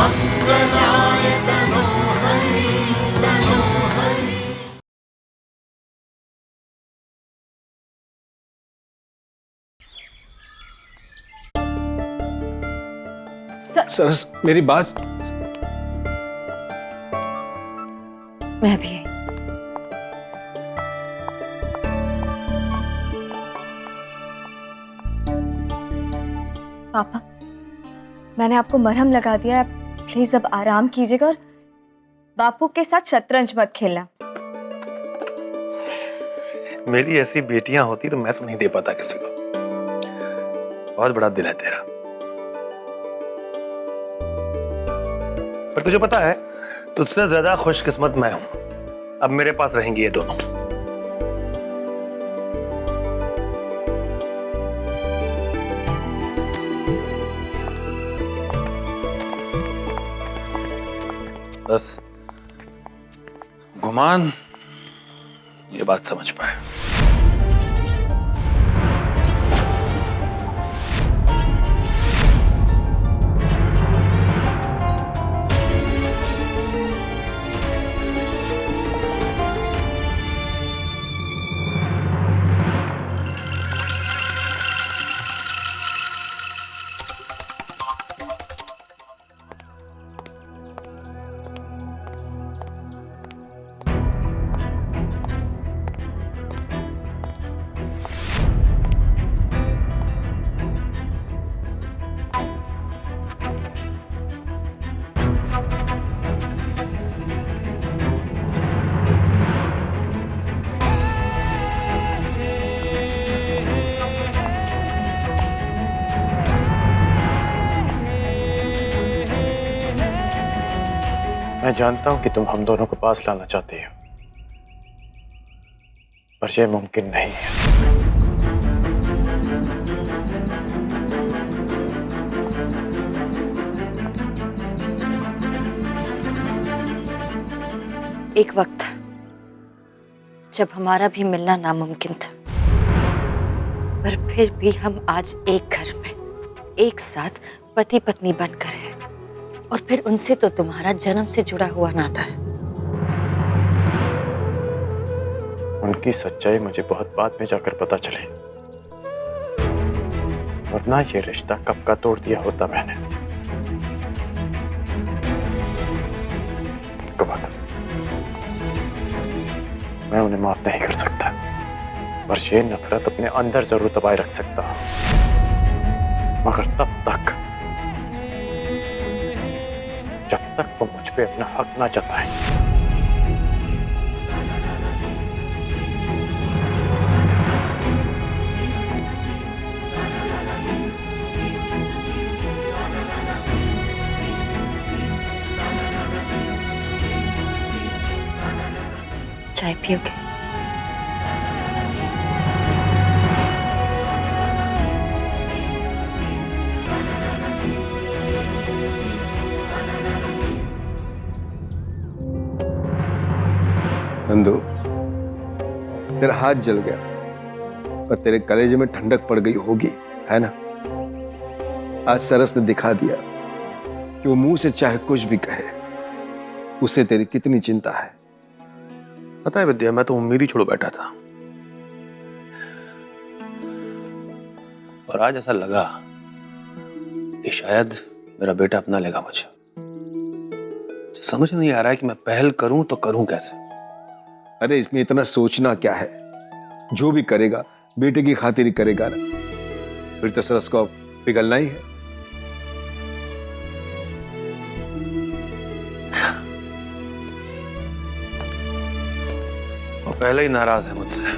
मंगलाय तनो हरि तनो हरि। सरस, मेरी बात। मैं भी। पापा, मैंने आपको मरहम लगा दिया है, प्लीज अब आराम कीजिएगा और बापू के साथ शतरंज मत खेलना। मेरी ऐसी बेटियां होती तो मैं तो नहीं दे पाता किसी को। बहुत बड़ा दिल है तेरा। पर तुझे पता है, तुझसे ज्यादा खुशकिस्मत मैं हूं। अब मेरे पास रहेंगी ये दोनों। बस गुमान ये बात समझ पाए। मैं जानता हूं कि तुम हम दोनों को पास लाना चाहती हो, पर यह मुमकिन नहीं है। एक वक्त था जब हमारा भी मिलना नामुमकिन था, पर फिर भी हम आज एक घर में एक साथ पति पत्नी बनकर हैं। और फिर उनसे तो तुम्हारा जन्म से जुड़ा हुआ नाता है। उनकी सच्चाई मुझे बहुत बाद में जाकर पता चली, वरना ये रिश्ता कब का तोड़ दिया होता मैंने। कबाद, मैं उन्हें माफ नहीं कर सकता, पर ये नफरत अपने अंदर जरूर दबाए रख सकता हूं। मगर तब तक जब तक वो मुझ पे अपना हक ना जताए। चाय पियोगे? नंदू, तेरा हाथ जल गया, पर तेरे कलेजे में ठंडक पड़ गई होगी, है ना? आज सरस ने दिखा दिया कि वो मुंह से चाहे कुछ भी कहे, उसे तेरी कितनी चिंता है। पता है विद्या, मैं तो उम्मीद ही छोड़ बैठा था, और आज ऐसा लगा कि शायद मेरा बेटा अपना लेगा मुझे। समझ नहीं आ रहा है कि मैं पहल करूं तो करूं कैसे। अरे इसमें इतना सोचना क्या है, जो भी करेगा बेटे की खातिर ही करेगा ना। फिर तो सरस को पिघलना ही है। वो पहले ही नाराज है मुझसे,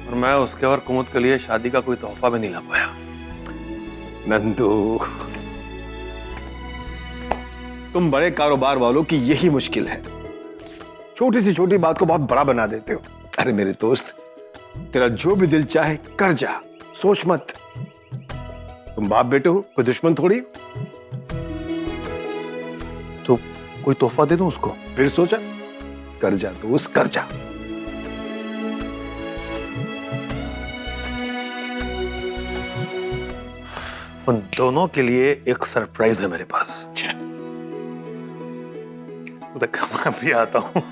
और मैं उसके और कुमुद के लिए शादी का कोई तोहफा भी नहीं ला पाया। नंदू, तुम बड़े कारोबार वालों की यही मुश्किल है, छोटी सी छोटी बात को बहुत बड़ा बना देते हो। अरे मेरे दोस्त, तेरा जो भी दिल चाहे कर जा, सोच मत। तुम बाप बेटे हो, कोई दुश्मन थोड़ी। तो कोई तोहफा दे दूं उसको? फिर सोचा, कर जा दोस्त, कर जा। उन दोनों के लिए एक सरप्राइज है मेरे पास। देखो मैं अभी आता हूँ।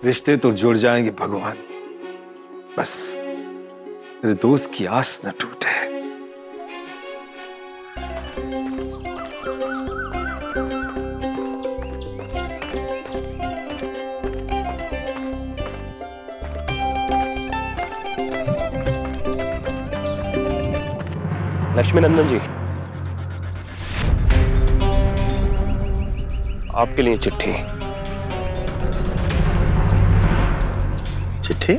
रिश्ते तो जुड़ जाएंगे भगवान, बस तेरे दोस्त की आस न टूटे। लक्ष्मी नंदन जी, आपके लिए चिट्ठी। चिट्ठी?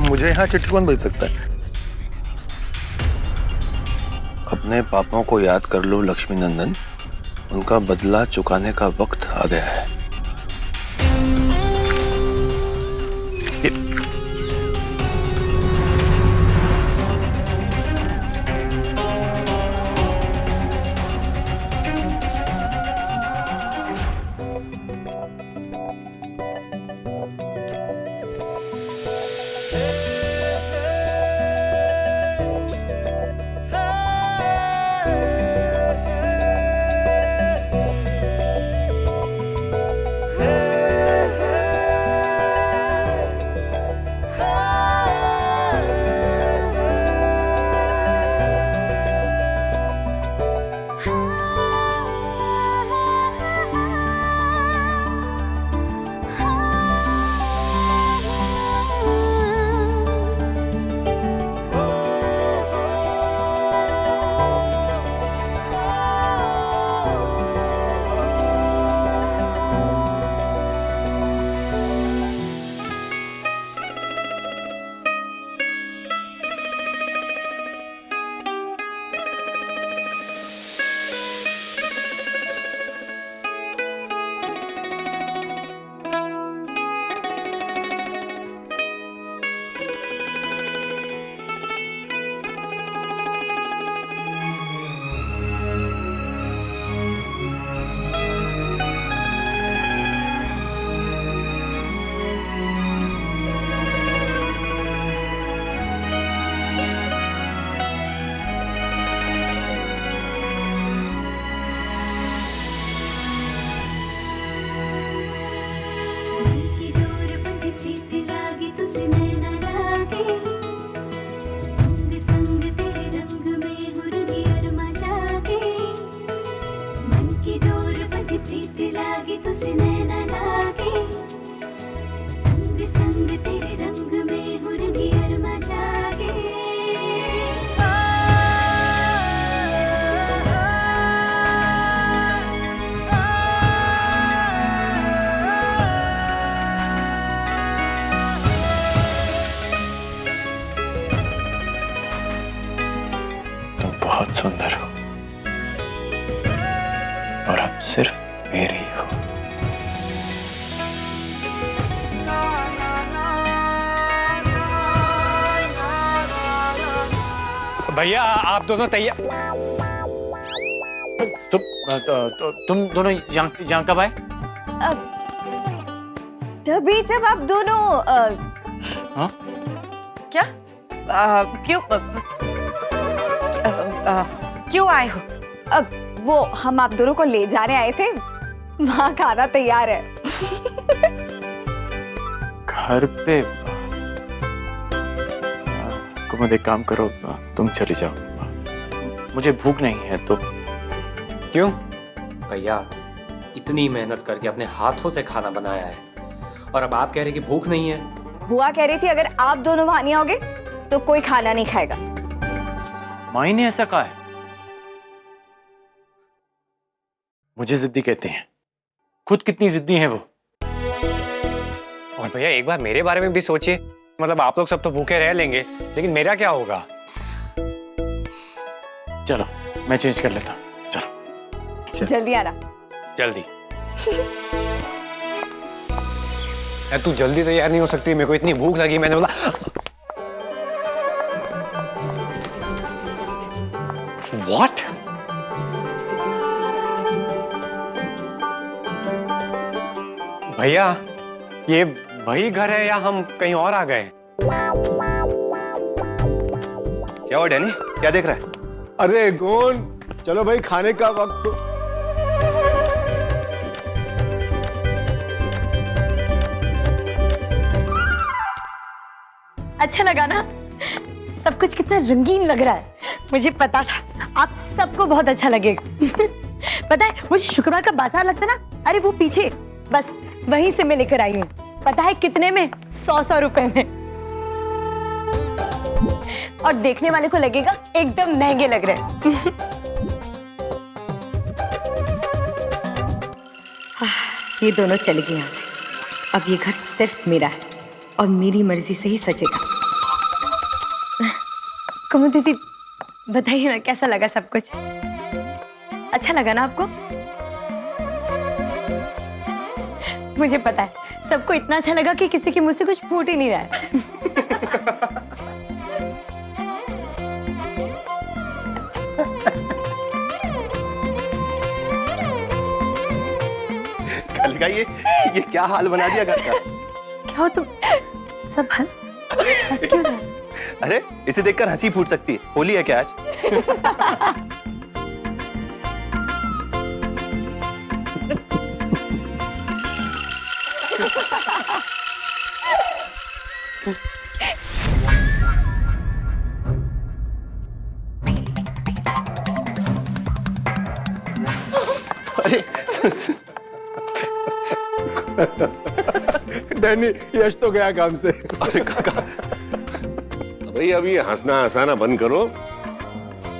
मुझे यहाँ चिट्ठी कौन भेज सकता है? अपने पापों को याद कर लो लक्ष्मी नंदन, उनका बदला चुकाने का वक्त आ गया है। बहुत सुंदर हो और अब सिर्फ मेरे ही हो। भैया आप दोनों तैयार? तुम दोनों यहाँ कब आए? तभी जब आप दोनों हाँ? क्या? क्यों क्यों आए हो? अब वो हम आप दोनों को ले जाने आए थे, वहाँ खाना तैयार है। घर पे कुमुद एक काम करो, तुम चली जाओ, मुझे भूख नहीं है। तो क्यों? भैया इतनी मेहनत करके अपने हाथों से खाना बनाया है और अब आप कह रहे कि भूख नहीं है। बुआ कह रही थी अगर आप दोनों वहाँ नहीं आओगे तो कोई खाना नहीं खाएगा। माई ने ऐसा कहा है? मुझे जिद्दी कहते हैं, खुद कितनी जिद्दी हैं वो। और भैया एक बार मेरे बारे में भी सोचिए, मतलब आप लोग सब तो भूखे रह लेंगे लेकिन मेरा क्या होगा? चलो मैं चेंज कर लेता हूँ, चलो जल्दी आना। जल्दी। यार तू जल्दी तैयार नहीं हो सकती? मेरे को इतनी भूख लगी, मैंने बोला। What? भैया ये वही घर है या हम कहीं और आ गए? क्या हुआ डैनी, क्या देख रहा है? अरे गोंड, चलो भाई खाने का वक्त तो। अच्छा लगा ना? सब कुछ कितना रंगीन लग रहा है। मुझे पता था आप सबको बहुत अच्छा लगेगा। पता है वो शुक्रवार का बाजार लगता ना, अरे वो पीछे, बस वहीं से मैं लेकर आई हूँ। पता है कितने में? 100 रुपए में। और देखने वाले को लगेगा एकदम महंगे लग रहे हैं। ये दोनों चले गए यहाँ से। अब ये घर सिर्फ मेरा है और मेरी मर्जी से ही सजेगा। कुमुद दीदी बताइए ना, कैसा लगा सब कुछ? अच्छा लगा ना आपको? मुझे पता है सबको इतना अच्छा लगा कि किसी के मुंह से कुछ फूट ही नहीं रहा है। कल का ये क्या हाल बना दिया घर का? क्या हो तुम सब? हंस क्यों रहे हो? अरे इसे देखकर हंसी फूट सकती है। होली है क्या आज? अरे डैनी यश तो गया काम से। अरे काका, भाई अब ये हंसना हंसाना बंद करो,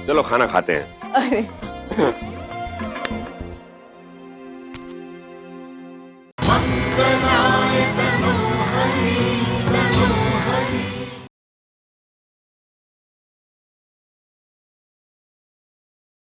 चलो खाना खाते हैं। अरे